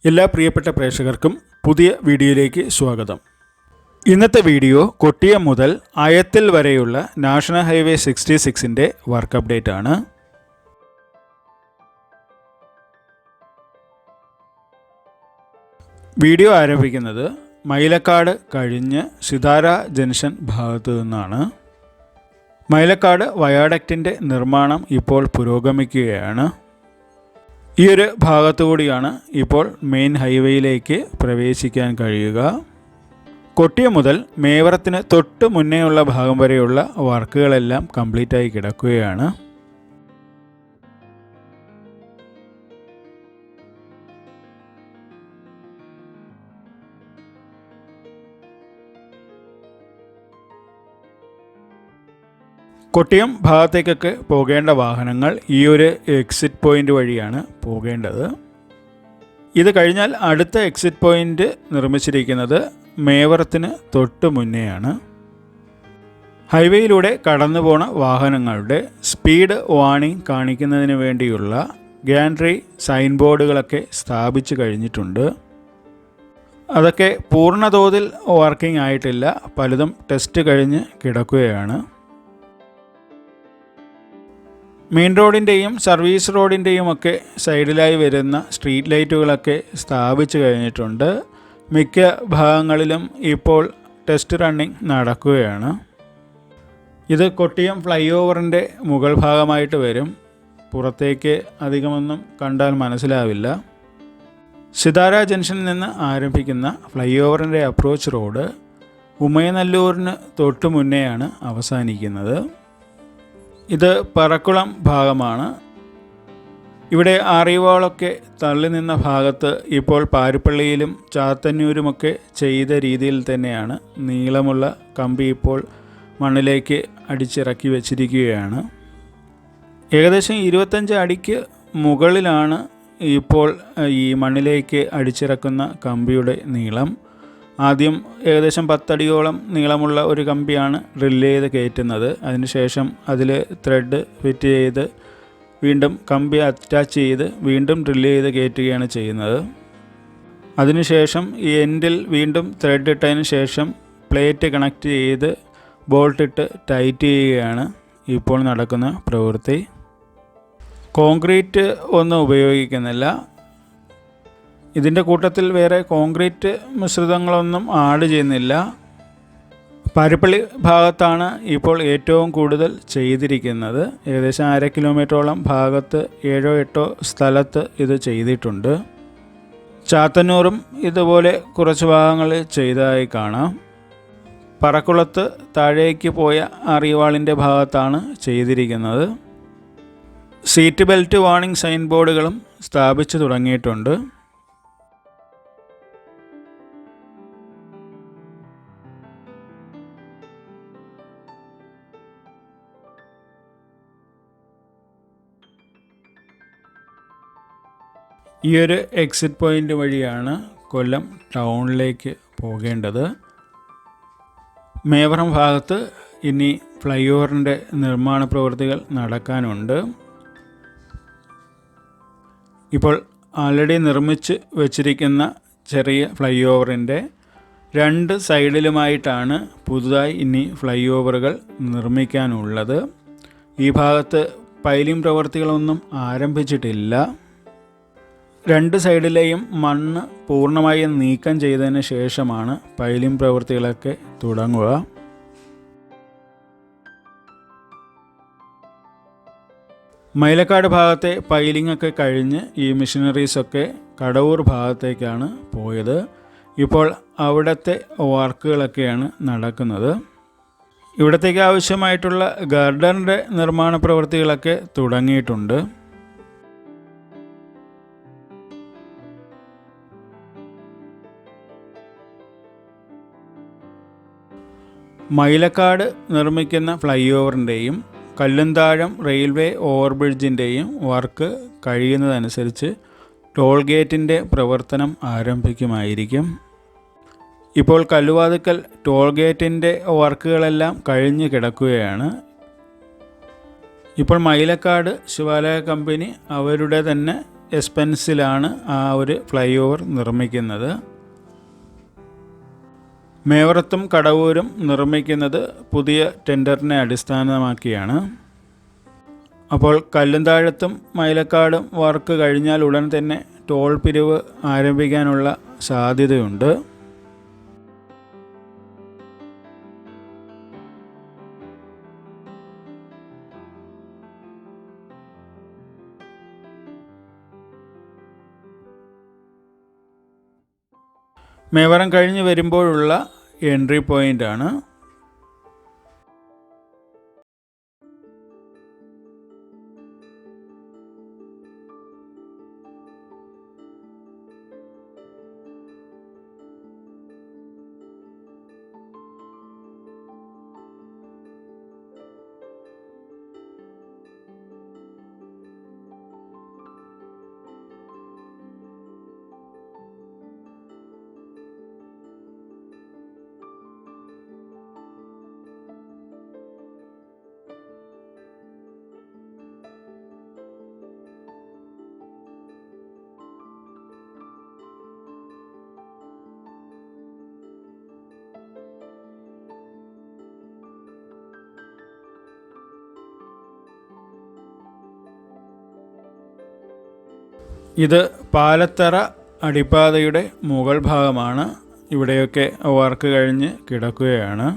എല്ലാ പ്രിയപ്പെട്ട പ്രേക്ഷകർക്കും പുതിയ വീഡിയോയിലേക്ക് സ്വാഗതം. ഇന്നത്തെ വീഡിയോ കൊട്ടിയം മുതൽ അയത്തിൽ വരെയുള്ള നാഷണൽ ഹൈവേ 66ൻ്റെ വർക്ക് അപ്ഡേറ്റ് ആണ്. വീഡിയോ ആരംഭിക്കുന്നത് മൈലക്കാട് കഴിഞ്ഞ് സിതാര ജംഗ്ഷൻ ഭാഗത്തു നിന്നാണ്. മൈലക്കാട് വയാഡക്റ്റിൻ്റെ നിർമ്മാണം ഇപ്പോൾ പുരോഗമിക്കുകയാണ്. ഈ ഒരു ഭാഗത്തുകൂടിയാണ് ഇപ്പോൾ മെയിൻ ഹൈവേയിലേക്ക് പ്രവേശിക്കാൻ കഴിയുക. കൊട്ടിയം മുതൽ മേവറത്തിന് തൊട്ട് മുന്നേയുള്ള ഭാഗം വരെയുള്ള വർക്കുകളെല്ലാം കംപ്ലീറ്റായി കിടക്കുകയാണ്. കൊട്ടിയം ഭാഗത്തേക്കൊക്കെ പോകേണ്ട വാഹനങ്ങൾ ഈ ഒരു എക്സിറ്റ് പോയിൻ്റ് വഴിയാണ് പോകേണ്ടത്. ഇത് കഴിഞ്ഞാൽ അടുത്ത എക്സിറ്റ് പോയിൻ്റ് നിർമ്മിച്ചിരിക്കുന്നത് മേവറത്തിന് തൊട്ട് മുന്നെയാണ്. ഹൈവേയിലൂടെ കടന്നു പോണ വാഹനങ്ങളുടെ സ്പീഡ് വാർണിംഗ് കാണിക്കുന്നതിന് വേണ്ടിയുള്ള ഗാൻട്രി സൈൻ ബോർഡുകളൊക്കെ സ്ഥാപിച്ചു കഴിഞ്ഞിട്ടുണ്ട്. അതൊക്കെ പൂർണ്ണതോതിൽ വർക്കിംഗ് ആയിട്ടില്ല, പലതും ടെസ്റ്റ് കഴിഞ്ഞ് കിടക്കുകയാണ്. മെയിൻ റോഡിൻ്റെയും സർവീസ് റോഡിൻ്റെയും ഒക്കെ സൈഡിലായി വരുന്ന സ്ട്രീറ്റ് ലൈറ്റുകളൊക്കെ സ്ഥാപിച്ചു കഴിഞ്ഞിട്ടുണ്ട്. മിക്ക ഭാഗങ്ങളിലും ഇപ്പോൾ ടെസ്റ്റ് റണ്ണിങ് നടക്കുകയാണ്. ഇത് കൊട്ടിയം ഫ്ലൈ ഓവറിൻ്റെ മുകൾ ഭാഗമായിട്ട് വരും. പുറത്തേക്ക് അധികമൊന്നും കണ്ടാൽ മനസ്സിലാവില്ല. സിതാര ജംഗ്ഷനിൽ നിന്ന് ആരംഭിക്കുന്ന ഫ്ലൈ ഓവറിൻ്റെ അപ്രോച്ച് റോഡ് ഉമയനല്ലൂരിന് തൊട്ട് മുന്നെയാണ് അവസാനിക്കുന്നത്. ഇത് പറക്കുളം ഭാഗമാണ്. ഇവിടെ ആറിവാളൊക്കെ തള്ളി നിന്ന ഭാഗത്ത് ഇപ്പോൾ പാരിപ്പള്ളിയിലും ചാത്തന്നൂരുമൊക്കെ ചെയ്ത രീതിയിൽ തന്നെയാണ് നീളമുള്ള കമ്പി ഇപ്പോൾ മണ്ണിലേക്ക് അടിച്ചിറക്കി വച്ചിരിക്കുകയാണ്. ഏകദേശം 25 അടിക്ക് മുകളിലാണ് ഇപ്പോൾ ഈ മണ്ണിലേക്ക് അടിച്ചിറക്കുന്ന കമ്പിയുടെ നീളം. ആദ്യം ഏകദേശം 10 അടിയോളം നീളമുള്ള ഒരു കമ്പിയാണ് ഡ്രില്ല് ചെയ്ത് കയറ്റുന്നത്. അതിനുശേഷം അതിൽ ത്രെഡ് ഫിറ്റ് ചെയ്ത് വീണ്ടും കമ്പി അറ്റാച്ച് ചെയ്ത് വീണ്ടും ഡ്രില്ല് ചെയ്ത് കയറ്റുകയാണ് ചെയ്യുന്നത്. അതിനുശേഷം ഈ എൻഡിൽ വീണ്ടും ത്രെഡ് ഇട്ടതിന് ശേഷം പ്ലേറ്റ് കണക്ട് ചെയ്ത് ബോൾട്ടിട്ട് ടൈറ്റ് ചെയ്യുകയാണ് ഇപ്പോൾ നടക്കുന്ന പ്രവൃത്തി. കോൺക്രീറ്റ് ഒന്നും ഉപയോഗിക്കുന്നില്ല. ഇതിൻ്റെ കൂട്ടത്തിൽ വേറെ കോൺക്രീറ്റ് മിശ്രിതങ്ങളൊന്നും ആഡ് ചെയ്യുന്നില്ല. പാരിപ്പള്ളി ഭാഗത്താണ് ഇപ്പോൾ ഏറ്റവും കൂടുതൽ ചെയ്തിരിക്കുന്നത്. ഏകദേശം 1/2 കിലോമീറ്ററോളം ഭാഗത്ത് 7-8 സ്ഥലത്ത് ഇത് ചെയ്തിട്ടുണ്ട്. ചാത്തന്നൂറും ഇതുപോലെ കുറച്ച് ഭാഗങ്ങളിൽ ചെയ്തതായി കാണാം. പറക്കുളത്ത് താഴേക്ക് പോയ അറിവാളിൻ്റെ ഭാഗത്താണ് ചെയ്തിരിക്കുന്നത്. സീറ്റ് ബെൽറ്റ് വാർണിംഗ് സൈൻ ബോർഡുകളും സ്ഥാപിച്ചു തുടങ്ങിയിട്ടുണ്ട്. ഈ ഒരു എക്സിറ്റ് പോയിൻ്റ് വഴിയാണ് കൊല്ലം ടൗണിലേക്ക് പോകേണ്ടത്. മേവറം ഭാഗത്ത് ഇനി ഫ്ലൈ ഓവറിൻ്റെ നിർമ്മാണ പ്രവൃത്തികൾ നടക്കാനുണ്ട്. ഇപ്പോൾ ആൾറെഡി നിർമ്മിച്ച് വച്ചിരിക്കുന്ന ചെറിയ ഫ്ലൈ ഓവറിൻ്റെ 2 സൈഡിലുമായിട്ടാണ് പുതുതായി ഇനി ഫ്ലൈ ഓവറുകൾ നിർമ്മിക്കാനുള്ളത്. ഈ ഭാഗത്ത് പൈലിംഗ് പ്രവൃത്തികളൊന്നും ആരംഭിച്ചിട്ടില്ല. 2 സൈഡിലെയും മണ്ണ് പൂർണ്ണമായും നീക്കം ചെയ്തതിന് ശേഷമാണ് പൈലിംഗ് പ്രവൃത്തികളൊക്കെ തുടങ്ങുക. മൈലക്കാട് ഭാഗത്തെ പൈലിംഗ് ഒക്കെ കഴിഞ്ഞ് ഈ മെഷീനറീസൊക്കെ കടവൂർ ഭാഗത്തേക്കാണ് പോയത്. ഇപ്പോൾ അവിടുത്തെ വർക്കുകളൊക്കെയാണ് നടക്കുന്നത്. ഇവിടത്തേക്ക് ആവശ്യമായിട്ടുള്ള ഗർഡറിൻ്റെ നിർമ്മാണ പ്രവൃത്തികളൊക്കെ തുടങ്ങിയിട്ടുണ്ട്. മൈലക്കാട് നിർമ്മിക്കുന്ന ഫ്ലൈ ഓവറിൻ്റെയും കല്ലുംതാഴം റെയിൽവേ ഓവർബ്രിഡ്ജിൻ്റെയും വർക്ക് കഴിയുന്നതനുസരിച്ച് ടോൾ ഗേറ്റിൻ്റെ പ്രവർത്തനം ആരംഭിക്കുമായിരിക്കും. ഇപ്പോൾ കല്ലുവാതുക്കൽ ടോൾ ഗേറ്റിൻ്റെ വർക്കുകളെല്ലാം കഴിഞ്ഞ് കിടക്കുകയാണ്. ഇപ്പോൾ മൈലക്കാട് ശിവാലയ കമ്പനി അവരുടെ തന്നെ എക്സ്പെൻസിലാണ് ആ ഒരു ഫ്ലൈ ഓവർ നിർമ്മിക്കുന്നത്. മേവറത്തും കടവൂരും നിർമ്മിക്കുന്നത് പുതിയ ടെൻഡറിനെ അടിസ്ഥാനമാക്കിയാണ്. അപ്പോൾ കല്ലുംതാഴത്തും മൈലക്കാടും വർക്ക് കഴിഞ്ഞാൽ ഉടൻ തന്നെ ടോൾ പിരിവ് ആരംഭിക്കാനുള്ള സാധ്യതയുണ്ട്. മേവറം കഴിഞ്ഞ് വരുമ്പോഴുള്ള എൻട്രി പോയിൻ്റാണ്. ഇത് പാലത്തറ അടിപ്പാതയുടെ മുകൾ ഭാഗമാണ്. ഇവിടെയൊക്കെ വർക്ക് കഴിഞ്ഞ് കിടക്കുകയാണ്.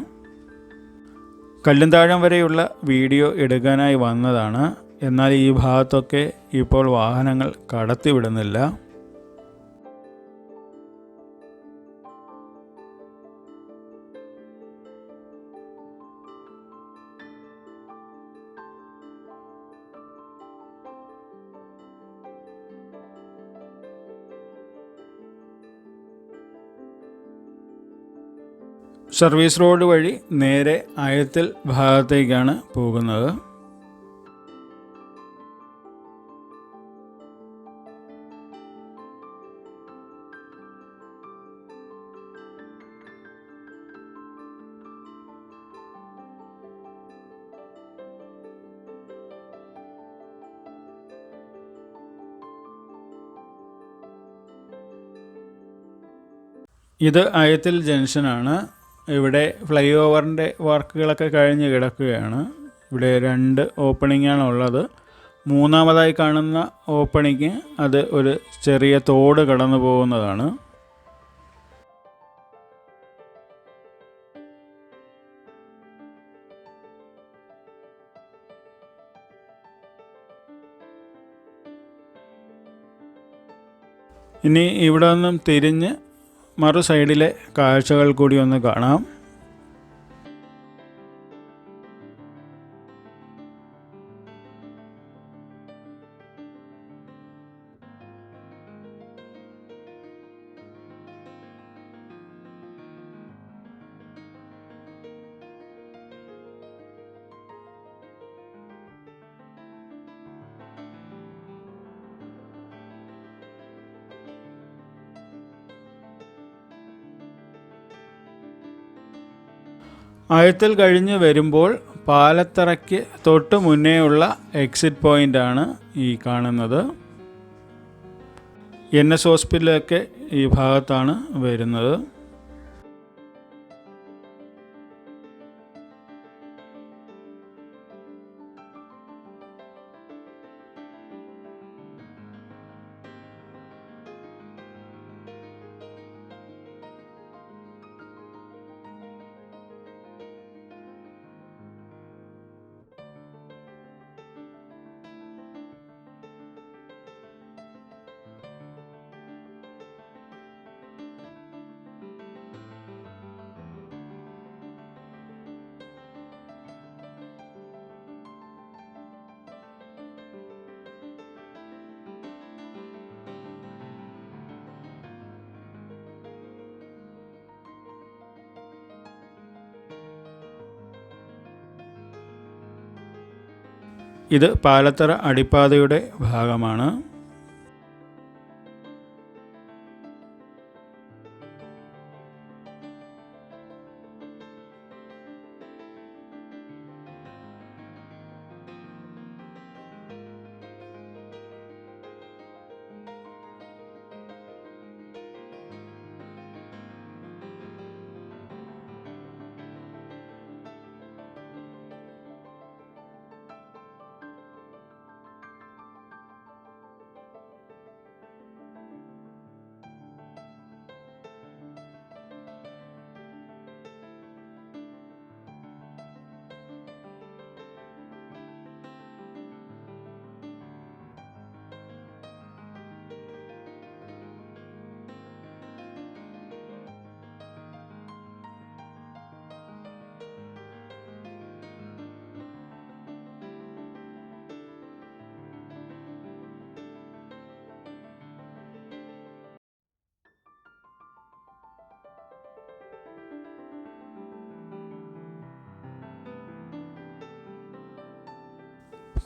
കല്ലുംതാഴം വരെയുള്ള വീഡിയോ എടുക്കാനായി വന്നതാണ്. എന്നാൽ ഈ ഭാഗത്തൊക്കെ ഇപ്പോൾ വാഹനങ്ങൾ കടത്തിവിടുന്നില്ല. സർവീസ് റോഡ് വഴി നേരെ ആയത്തിൽ ഭാഗത്തേക്കാണ് പോകുന്നത്. ഇത് ആയത്തിൽ ജംഗ്ഷനാണ്. ഇവിടെ ഫ്ലൈ ഓവറിൻ്റെ വർക്കുകളൊക്കെ കഴിഞ്ഞ് കിടക്കുകയാണ്. ഇവിടെ 2 ഓപ്പണിങ്ങാണ് ഉള്ളത്. മൂന്നാമതായി കാണുന്ന ഓപ്പണിങ് അത് ഒരു ചെറിയ തോട് കടന്നു പോകുന്നതാണ്. ഇനി ഇവിടെ നിന്നും തിരിഞ്ഞ് മറു സൈഡിലെ കാഴ്ചകൾ കൂടി ഒന്ന് കാണാം. ആയത്തിൽ കഴിഞ്ഞ് വരുമ്പോൾ പാലത്തറയ്ക്ക് തൊട്ട് മുന്നേയുള്ള എക്സിറ്റ് പോയിൻ്റാണ് ഈ കാണുന്നത്. NS ഹോസ്പിറ്റലൊക്കെ ഈ ഭാഗത്താണ് വരുന്നത്. ഇത് പാലത്തറ അടിപ്പാതയുടെ ഭാഗമാണ്.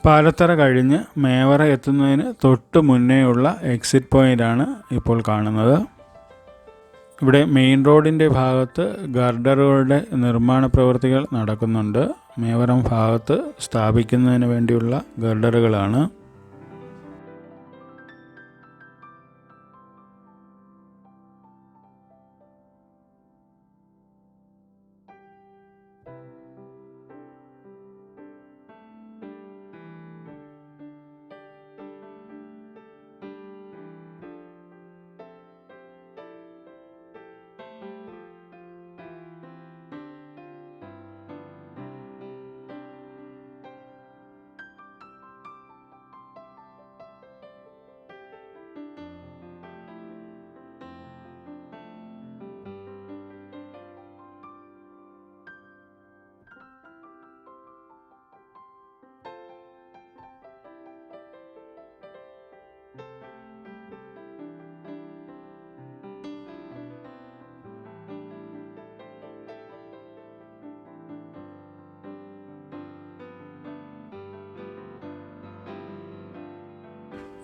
പാലത്തറ കഴിഞ്ഞ് മേവറ എത്തുന്നതിന് തൊട്ട് മുന്നേയുള്ള എക്സിറ്റ് പോയിൻ്റാണ് ഇപ്പോൾ കാണുന്നത്. ഇവിടെ മെയിൻ റോഡിൻ്റെ ഭാഗത്ത് ഗർഡറുകളുടെ നിർമ്മാണ പ്രവൃത്തികൾ നടക്കുന്നുണ്ട്. മേവറം ഭാഗത്ത് സ്ഥാപിക്കുന്നതിന് വേണ്ടിയുള്ള ഗർഡറുകളാണ്.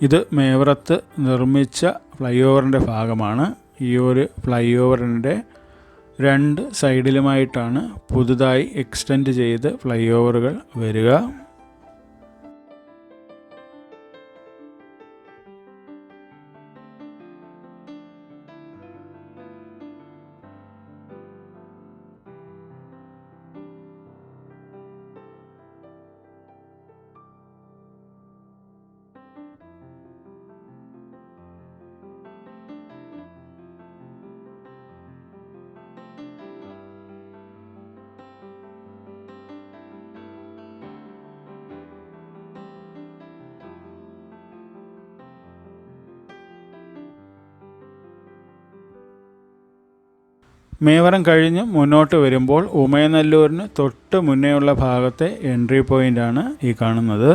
ഇത് മേവറത്ത് നിർമ്മിച്ച ഫ്ലൈ ഓവറിൻ്റെ ഭാഗമാണ്. ഈ ഒരു ഫ്ലൈ ഓവറിൻ്റെ 2 സൈഡിലുമായിട്ടാണ് പുതുതായി എക്സ്റ്റെൻഡ് ചെയ്ത് ഫ്ലൈ ഓവറുകൾ വരിക. മേവറം കഴിഞ്ഞ് മുന്നോട്ട് വരുമ്പോൾ ഉമയനല്ലൂരിന് തൊട്ട് മുന്നേയുള്ള ഭാഗത്തെ എൻട്രി പോയിൻ്റാണ് ഈ കാണുന്നത്.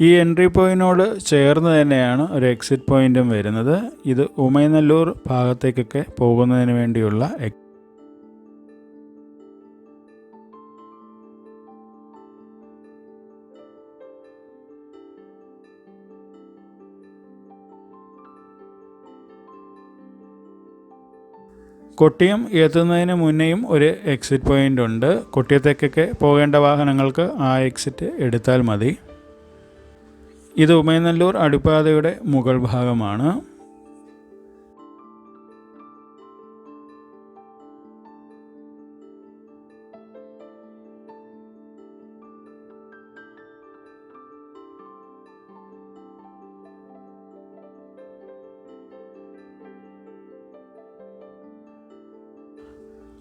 ഈ എൻട്രി പോയിൻറ്റിനോട് ചേർന്ന് തന്നെയാണ് ഒരു എക്സിറ്റ് പോയിൻറ്റും വരുന്നത്. ഇത് ഉമയനല്ലൂർ ഭാഗത്തേക്കൊക്കെ പോകുന്നതിന് വേണ്ടിയുള്ള കൊട്ടിയം എത്തുന്നതിന് മുന്നേയും ഒരു എക്സിറ്റ് പോയിൻ്റ് ഉണ്ട്. കൊട്ടിയത്തേക്കൊക്കെ പോകേണ്ട വാഹനങ്ങൾക്ക് ആ എക്സിറ്റ് എടുത്താൽ മതി. ഇത് ഉമയനല്ലൂർ അടിപ്പാതയുടെ മുകൾ ഭാഗമാണ്.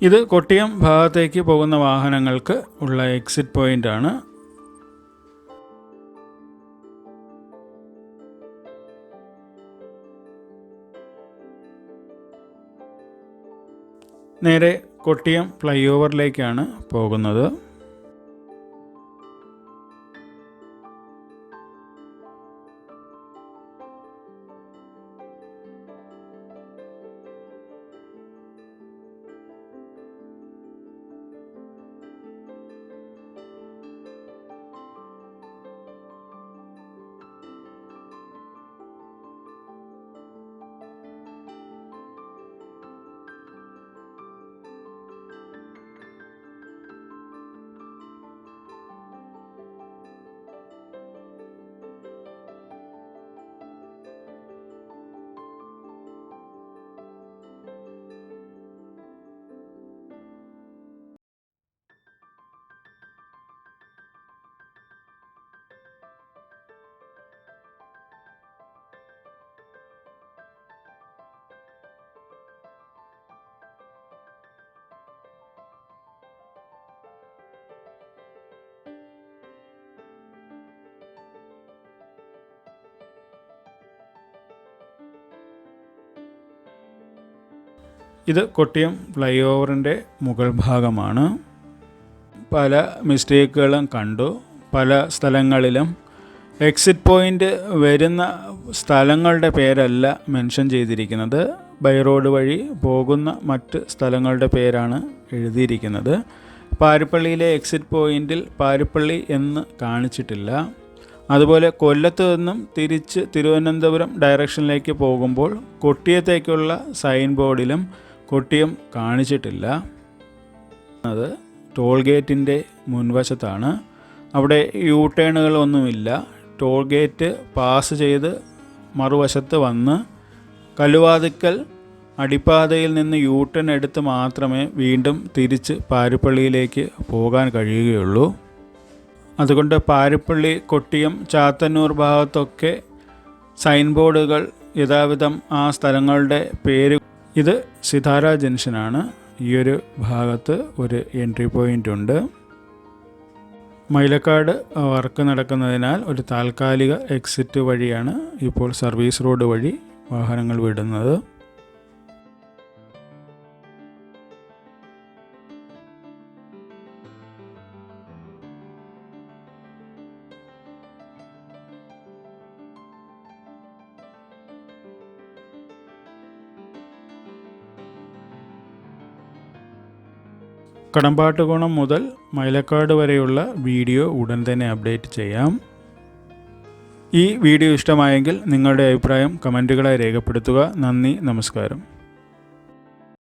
ഇത് കൊട്ടിയം ഭാഗത്തേക്ക് പോകുന്ന വാഹനങ്ങൾക്ക് ഉള്ള എക്സിറ്റ് പോയിൻ്റാണ്. നേരെ കൊട്ടിയം ഫ്ലൈ ഓവറിലേക്കാണ് പോകുന്നത്. ഇത് കൊട്ടിയം ഫ്ലൈ ഓവറിൻ്റെ മുകൾ ഭാഗമാണ്. പല മിസ്റ്റേക്കുകളും കണ്ടു. പല സ്ഥലങ്ങളിലും എക്സിറ്റ് പോയിൻ്റ് വരുന്ന സ്ഥലങ്ങളുടെ പേരല്ല മെൻഷൻ ചെയ്തിരിക്കുന്നത്. ബൈ റോഡ് വഴി പോകുന്ന മറ്റ് സ്ഥലങ്ങളുടെ പേരാണ് എഴുതിയിരിക്കുന്നത്. പാരിപ്പള്ളിയിലെ എക്സിറ്റ് പോയിൻറ്റിൽ പാരിപ്പള്ളി എന്ന് കാണിച്ചിട്ടില്ല. അതുപോലെ കൊല്ലത്ത് നിന്നും തിരിച്ച് തിരുവനന്തപുരം ഡയറക്ഷനിലേക്ക് പോകുമ്പോൾ കൊട്ടിയത്തേക്കുള്ള സൈൻ ബോർഡിലും കൊട്ടിയം കാണിച്ചിട്ടില്ല. അത് ടോൾ ഗേറ്റിൻ്റെ മുൻവശത്താണ്. അവിടെ യൂ ടേണുകളൊന്നുമില്ല. ടോൾ ഗേറ്റ് പാസ് ചെയ്ത് മറുവശത്ത് വന്ന് കല്ലുവാതിക്കൽ അടിപ്പാതയിൽ നിന്ന് യൂ ടേൺ എടുത്ത് മാത്രമേ വീണ്ടും തിരിച്ച് പാരിപ്പള്ളിയിലേക്ക് പോകാൻ കഴിയുകയുള്ളൂ. അതുകൊണ്ട് പാരിപ്പള്ളി, കൊട്ടിയം, ചാത്തന്നൂർ ഭാഗത്തൊക്കെ സൈൻ ബോർഡുകൾ യഥാവിധം ആ സ്ഥലങ്ങളുടെ പേര്. ഇത് സിതാര ജംഗ്ഷനാണ്. ഈ ഒരു ഭാഗത്ത് ഒരു എൻട്രി പോയിൻ്റ് ഉണ്ട്. മൈലക്കാട് വർക്ക് നടക്കുന്നതിനാൽ ഒരു താൽക്കാലിക എക്സിറ്റ് വഴിയാണ് ഇപ്പോൾ സർവീസ് റോഡ് വഴി വാഹനങ്ങൾ വിടുന്നത്. കടമ്പാട്ടുകോണം മുതൽ മൈലക്കാട് വരെയുള്ള വീഡിയോ ഉടൻ തന്നെ അപ്ഡേറ്റ് ചെയ്യാം. ഈ വീഡിയോ ഇഷ്ടമായെങ്കിൽ നിങ്ങളുടെ അഭിപ്രായം കമൻറ്റുകളായി രേഖപ്പെടുത്തുക. നന്ദി, നമസ്കാരം.